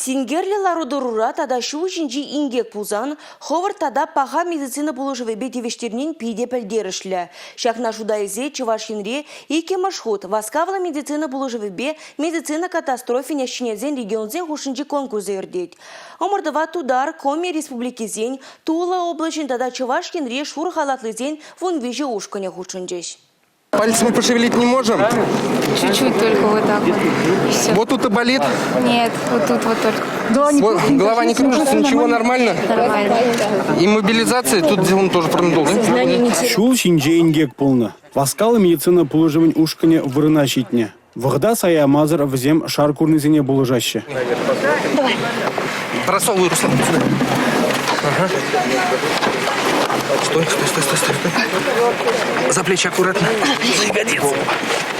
Сингерли ларудурура тада шу жинжи ингек пузан, ховар тада паха медицина булыжывебе девештернен пиде пельдерышлі. Шакна шудайзе Чувашинре ике маршрут васкавла медицина булыжывебе медицина катастрофиня шинезен регионзен хушинжи конкурсы ердет. Омырдыва тудар коми республикизен, Тула облачын тада Чувашинре шур халатлызен вон вижи ушканя хушинжеш. Пальцами пошевелить не можем? Чуть-чуть только вот так вот. Всё. Вот тут и болит? Нет, вот тут вот только. Вот, голова не кружится, ничего, нормально? Нормально. И мобилизация, тут он тоже промедол, да? Шул шинже ингек полна. Васкала медицина положивань ушканя вырына щитня. Вғда сая мазыр взем шар курнызине булыжаще. Давай. Просовывай, Руслан, сюда. Ага. Стой. За плечи аккуратно. За ягодицу.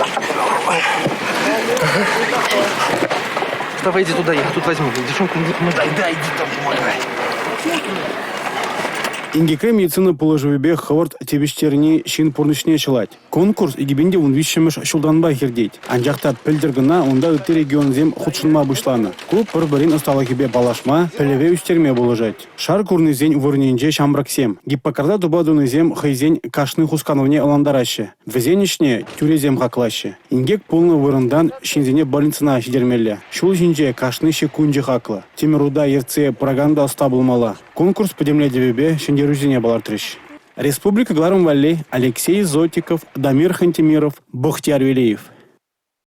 Ага. Давай, иди туда, я тут возьму. Девчонку, иди помогай. Да, иди там помогай. Ингекре медицина положивебе хавард тебештерни шин порнышне чылать. Конкурс игибенде он вишемеш шулданба хердеть. Анжақта пілдіргіна онда өтті регион зем худшынма бұшланы. Клуб бір-бірін ұсталакебе балашма, пілеве үстерме болыжать. Шар курнызен вырненже шамбраксем. Гиппокарда дубадунызем хайзен кашны хускановне аландараще. Везенішне тюрезем хаклаще. Ингек полны вырындан шинзене больницына шидермелі. Шул жинже кашны шекунжи хакла. Темируда ерце проганда ұстабылмала. Конкурс подемледевебе шендерузине балартрыш. Республика Гларум Валли, Алексей Зотиков, Дамир Хантимиров, Бухтияр Велиев.